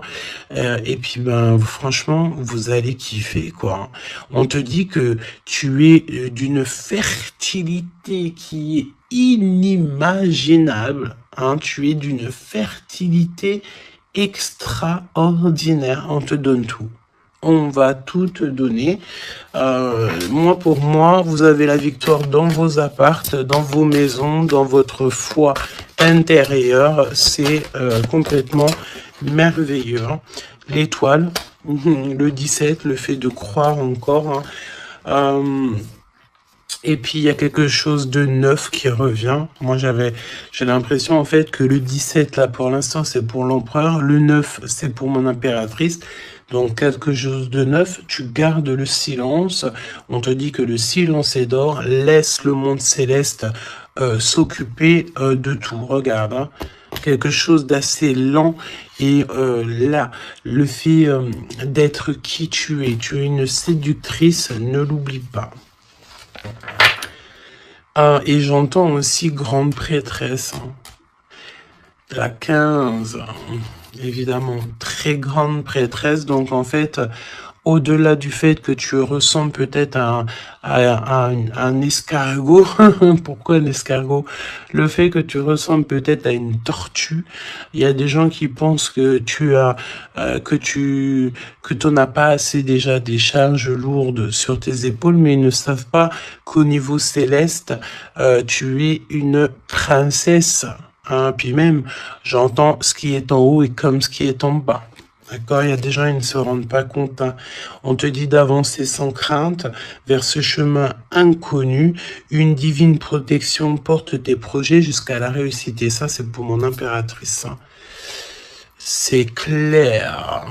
Et puis, ben, franchement, vous allez kiffer, quoi. On te dit que tu es d'une fertilité qui est inimaginable. Hein? Tu es d'une fertilité extraordinaire. On te donne tout. On va tout te donner. Moi, pour moi, vous avez la victoire dans vos appartes, dans vos maisons, dans votre foi intérieure. C'est complètement merveilleux. Hein. L'étoile, le 17, le fait de croire encore. Hein. Et puis, il y a quelque chose de neuf qui revient. Moi, j'ai l'impression, en fait, que le 17, là, pour l'instant, c'est pour l'empereur. Le 9, c'est pour mon impératrice. Donc quelque chose de neuf, tu gardes le silence. On te dit que le silence est d'or. Laisse le monde céleste s'occuper de tout. Regarde, hein. Quelque chose d'assez lent et là, le fait d'être qui tu es une séductrice, ne l'oublie pas. Ah, et j'entends aussi grande prêtresse. Hein. La 15, évidemment, très grande prêtresse. Donc, en fait, au-delà du fait que tu ressembles peut-être à un escargot, pourquoi un escargot? Le fait que tu ressembles peut-être à une tortue. Il y a des gens qui pensent que que t'en as pas assez déjà des charges lourdes sur tes épaules, mais ils ne savent pas qu'au niveau céleste, tu es une princesse. Hein, puis même, j'entends ce qui est en haut et comme ce qui est en bas. D'accord, il y a des gens, ils ne se rendent pas compte. Hein. On te dit d'avancer sans crainte vers ce chemin inconnu. Une divine protection porte tes projets jusqu'à la réussite. Et ça, c'est pour mon impératrice. Hein. C'est clair.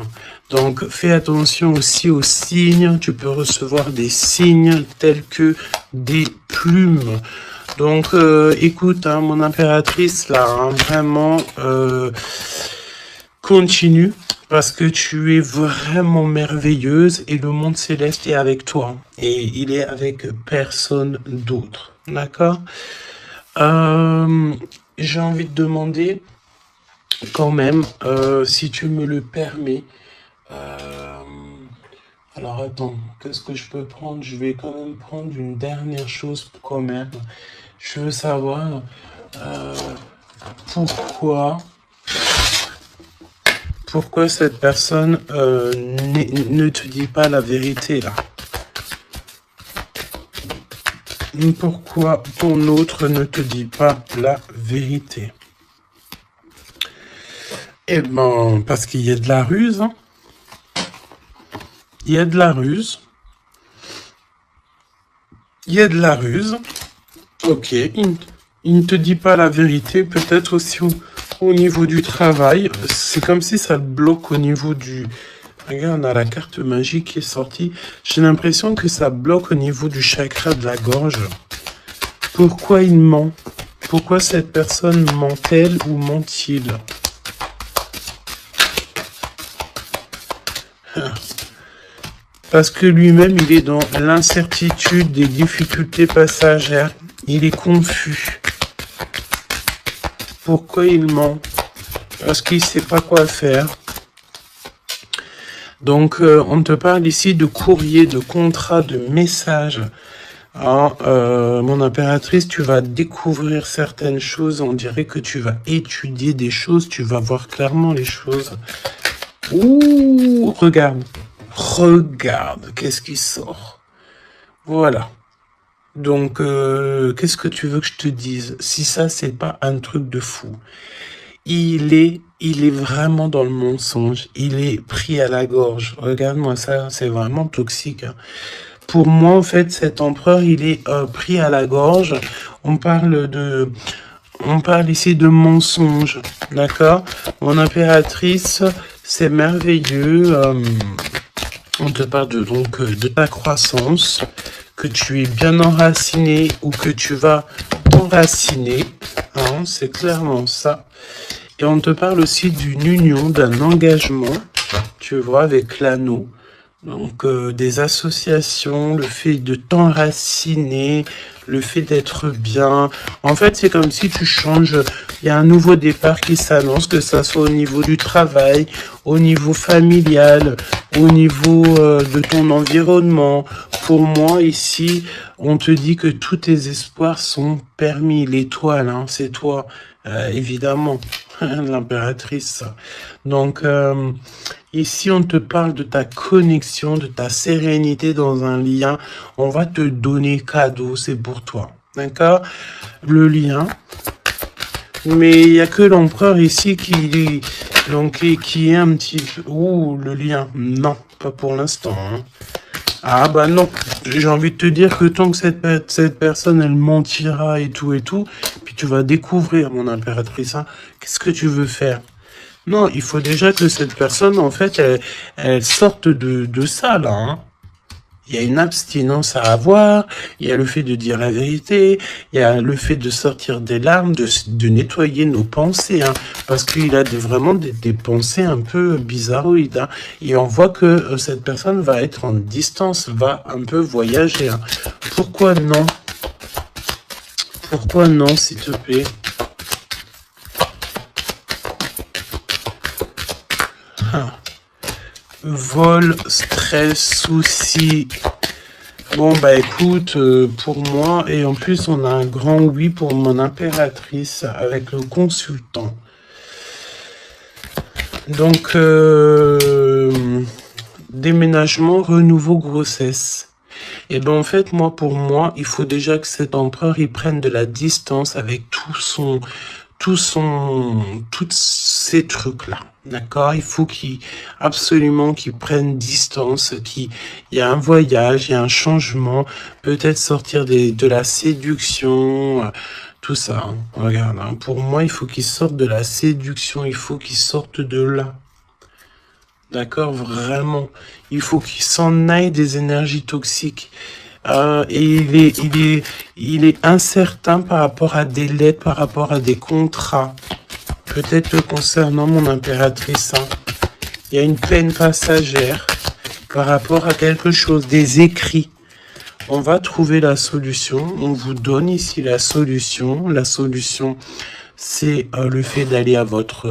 Donc, fais attention aussi aux signes. Tu peux recevoir des signes tels que des plumes. Donc, écoute, hein, mon impératrice, là, hein, vraiment, continue, parce que tu es vraiment merveilleuse et le monde céleste est avec toi. Et il est avec personne d'autre. D'accord? J'ai envie de demander, quand même, si tu me le permets, alors attends, qu'est-ce que je peux prendre? Je vais quand même prendre une dernière chose quand même. Je veux savoir pourquoi cette personne ne te dit pas la vérité là. Pourquoi ton autre ne te dit pas la vérité? Eh ben, parce qu'il y a de la ruse. Hein. Il y a de la ruse. Il y a de la ruse. Ok, il ne te dit pas la vérité, peut-être aussi au niveau du travail. C'est comme si ça le bloque au niveau du... Regarde, on a la carte magique qui est sortie. J'ai l'impression que ça bloque au niveau du chakra de la gorge. Pourquoi il ment? Pourquoi cette personne ment-elle ou ment-il? Parce que lui-même, il est dans l'incertitude des difficultés passagères. Il est confus. Pourquoi il ment? Parce qu'il ne sait pas quoi faire. Donc, on te parle ici de courrier, de contrat, de message. Alors, mon impératrice, tu vas découvrir certaines choses. On dirait que tu vas étudier des choses. Tu vas voir clairement les choses. Ouh, regarde. Regarde, qu'est-ce qui sort? Voilà. Donc, qu'est-ce que tu veux que je te dise? Si ça, c'est pas un truc de fou. Il est vraiment dans le mensonge. Il est pris à la gorge. Regarde-moi ça, c'est vraiment toxique. Hein. Pour moi, en fait, cet empereur, il est pris à la gorge. On parle ici de mensonge, d'accord? Mon impératrice, c'est merveilleux. On te parle de ta croissance, que tu es bien enraciné ou que tu vas enraciner. Hein, c'est clairement ça. Et on te parle aussi d'une union, d'un engagement, tu vois, avec l'anneau. Donc, des associations, le fait de t'enraciner, le fait d'être bien. En fait, c'est comme si tu changes. Il y a un nouveau départ qui s'annonce, que ça soit au niveau du travail, au niveau familial, au niveau de ton environnement. Pour moi, ici, on te dit que tous tes espoirs sont permis. L'étoile, hein, c'est toi, évidemment, l'impératrice. Donc, ici, on te parle de ta connexion, de ta sérénité dans un lien. On va te donner cadeau, c'est pour toi. D'accord? Le lien. Mais il n'y a que l'empereur ici qui est un petit peu... Ouh, le lien. Non, pas pour l'instant. Hein. Ah bah non, j'ai envie de te dire que tant que cette personne, elle mentira et tout, puis tu vas découvrir, mon impératrice, hein, qu'est-ce que tu veux faire? Non, il faut déjà que cette personne, en fait, elle sorte de ça, là, hein. Il y a une abstinence à avoir, il y a le fait de dire la vérité, il y a le fait de sortir des larmes, de nettoyer nos pensées, hein, parce qu'il a vraiment des pensées un peu bizarroïdes, hein, et on voit que cette personne va être en distance, va un peu voyager, hein. Pourquoi non? Pourquoi non, s'il te plaît? Ah. Vol, stress, soucis. Bon, bah écoute, pour moi, et en plus, on a un grand oui pour mon impératrice avec le consultant. Donc, déménagement, renouveau, grossesse. Et ben en fait, pour moi, il faut déjà que cet empereur, il prenne de la distance avec tous ces trucs-là. D'accord? Il faut absolument qu'il prenne distance, il y a un voyage, il y a un changement, peut-être sortir de la séduction, tout ça. Hein. Regarde, hein. Pour moi, il faut qu'il sorte de la séduction, il faut qu'il sorte de là. D'accord? Vraiment. Il faut qu'il s'en aille des énergies toxiques. Et il est incertain par rapport à des lettres, par rapport à des contrats. Peut-être concernant mon impératrice. Hein. Il y a une peine passagère par rapport à quelque chose, des écrits. On va trouver la solution. On vous donne ici la solution. La solution, c'est le fait d'aller à votre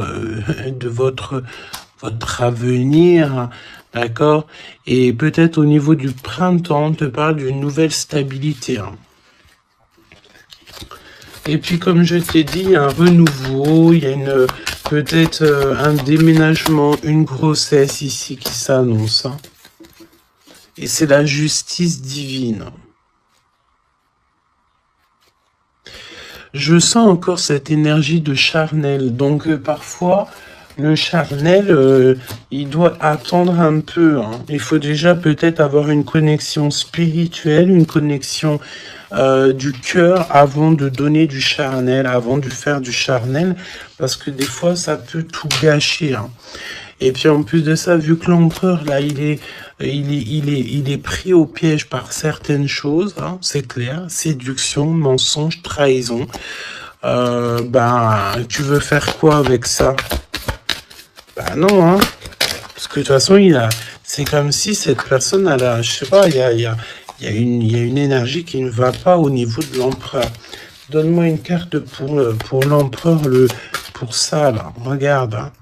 avenir, d'accord? Et peut-être au niveau du printemps, on te parle d'une nouvelle stabilité. Hein. Et puis, comme je t'ai dit, il y a un renouveau, il y a peut-être un déménagement, une grossesse ici qui s'annonce. Hein. Et c'est la justice divine. Je sens encore cette énergie de charnel. Donc, parfois, le charnel, il doit attendre un peu. Hein. Il faut déjà peut-être avoir une connexion spirituelle, une connexion du cœur avant de donner du charnel, avant de faire du charnel, parce que des fois, ça peut tout gâcher. Hein. Et puis en plus de ça, vu que l'empereur là, il est pris au piège par certaines choses, hein, c'est clair, séduction, mensonge, trahison. Tu veux faire quoi avec ça? Bah non, hein. Parce que de toute façon, c'est comme si cette personne, je sais pas, il y a une énergie qui ne va pas au niveau de l'empereur. Donne-moi une carte pour l'empereur, pour ça, là. Regarde, hein.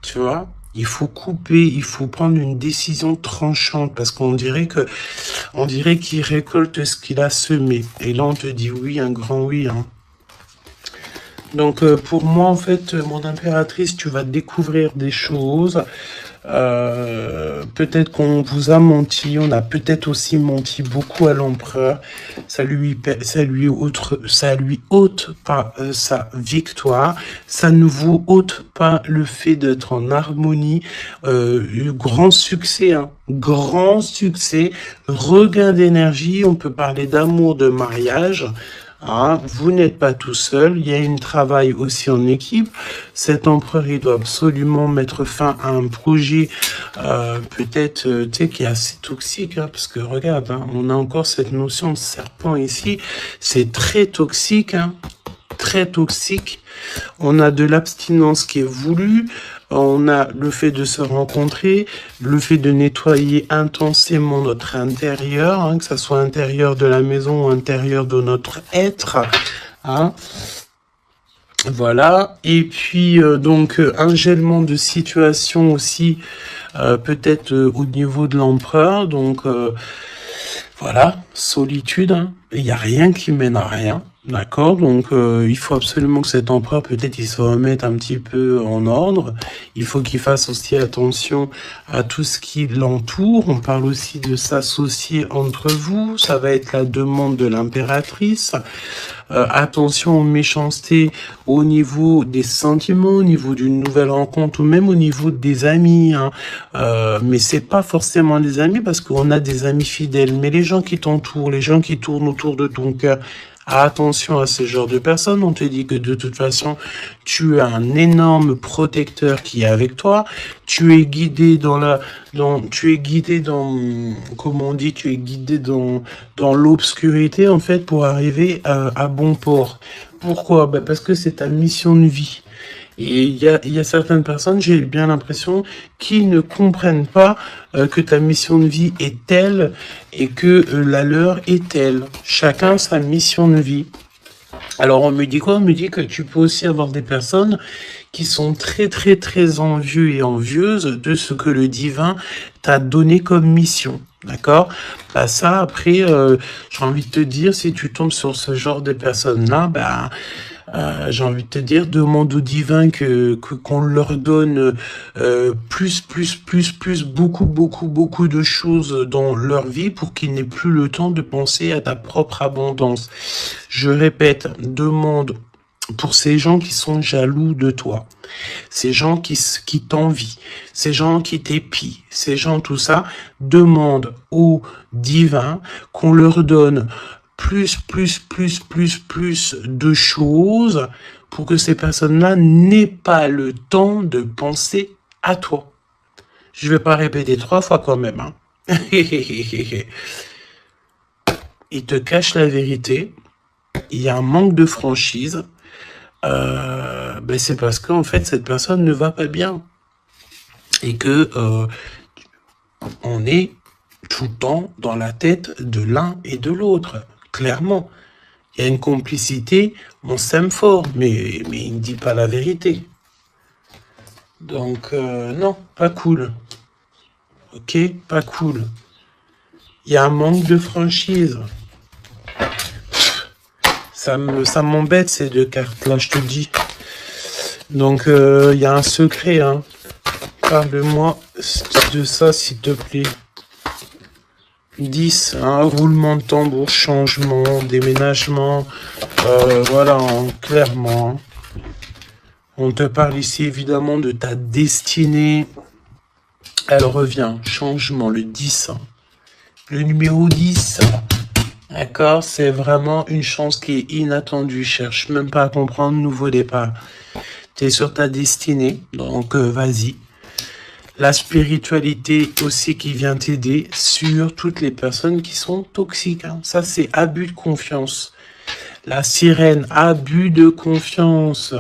Tu vois? Il faut couper, il faut prendre une décision tranchante parce qu'on dirait qu'il récolte ce qu'il a semé. Et là, on te dit oui, un grand oui, hein. Donc, pour moi, en fait, mon impératrice, tu vas découvrir des choses. Peut-être qu'on vous a menti, on a peut-être aussi menti beaucoup à l'empereur. Ça lui ôte pas sa victoire. Ça ne vous ôte pas le fait d'être en harmonie. Grand succès, hein. Grand succès. Regain d'énergie. On peut parler d'amour, de mariage. Ah, vous n'êtes pas tout seul, il y a un travail aussi en équipe. Cet empereur, il doit absolument mettre fin à un projet, peut-être, qui est assez toxique, hein, parce que regarde, hein, on a encore cette notion de serpent ici, c'est très toxique, hein, très toxique. On a de l'abstinence qui est voulue, on a le fait de se rencontrer, le fait de nettoyer intensément notre intérieur, hein, que ce soit intérieur de la maison ou intérieur de notre être. Hein. Voilà. Et puis, un gèlement de situation aussi, peut-être au niveau de l'empereur. Donc, voilà, solitude. Hein. Il n'y a rien qui mène à rien. D'accord, donc il faut absolument que cet empereur, peut-être, il se remette un petit peu en ordre. Il faut qu'il fasse aussi attention à tout ce qui l'entoure. On parle aussi de s'associer entre vous. Ça va être la demande de l'impératrice. Attention aux méchancetés au niveau des sentiments, au niveau d'une nouvelle rencontre ou même au niveau des amis. Hein. Mais c'est pas forcément des amis parce qu'on a des amis fidèles. Mais les gens qui t'entourent, les gens qui tournent autour de ton cœur, Attention à ce genre de personnes. On te dit que de toute façon, tu as un énorme protecteur qui est avec toi. Tu es guidé comment on dit, tu es guidé dans l'obscurité, en fait, pour arriver à bon port. Pourquoi? Ben parce que c'est ta mission de vie. Et il y a certaines personnes, j'ai bien l'impression, qui ne comprennent pas que ta mission de vie est telle et que la leur est telle. Chacun sa mission de vie. Alors on me dit quoi? On me dit que tu peux aussi avoir des personnes qui sont très très très envieux et envieuses de ce que le divin t'a donné comme mission. D'accord? Bah ça après, j'ai envie de te dire, si tu tombes sur ce genre de personnes-là, bah j'ai envie de te dire, demande au divin qu'on leur donne beaucoup de choses dans leur vie pour qu'ils n'aient plus le temps de penser à ta propre abondance. Je répète, demande pour ces gens qui sont jaloux de toi, ces gens qui t'envient, ces gens qui t'épient, ces gens tout ça, demande au divin qu'on leur donne plus de choses pour que ces personnes-là n'aient pas le temps de penser à toi. Je vais pas répéter 3 fois quand même, hein. Il te cache la vérité. Il y a un manque de franchise. Ben c'est parce qu'en fait, cette personne ne va pas bien. Et que on est tout le temps dans la tête de l'un et de l'autre. Clairement, il y a une complicité, on s'aime fort, mais il ne dit pas la vérité. Donc, non, pas cool. Ok, pas cool. Il y a un manque de franchise. Ça m'embête ces 2 cartes-là, je te dis. Donc, il y a un secret, hein. Parle-moi de ça, s'il te plaît. 10, hein, roulement de tambour, changement, déménagement, voilà, hein, clairement. On te parle ici évidemment de ta destinée. Elle revient, changement, le 10. Le numéro 10, d'accord, c'est vraiment une chance qui est inattendue. Cherche même pas à comprendre, nouveau départ. Tu es sur ta destinée, donc vas-y. La spiritualité aussi qui vient t'aider sur toutes les personnes qui sont toxiques. Hein. Ça, c'est abus de confiance. La sirène, abus de confiance.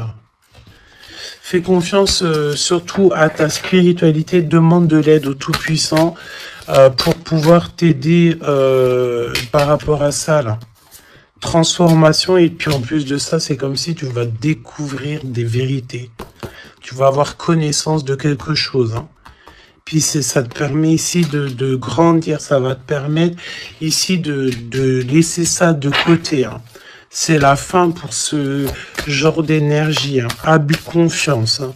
Fais confiance surtout à ta spiritualité. Demande de l'aide au Tout-Puissant pour pouvoir t'aider par rapport à ça. Là. Transformation. Et puis en plus de ça, c'est comme si tu vas découvrir des vérités. Tu vas avoir connaissance de quelque chose. Hein. Puis ça te permet ici de grandir, ça va te permettre ici de laisser ça de côté. Hein. C'est la fin pour ce genre d'énergie, hein. Abus de confiance. Hein.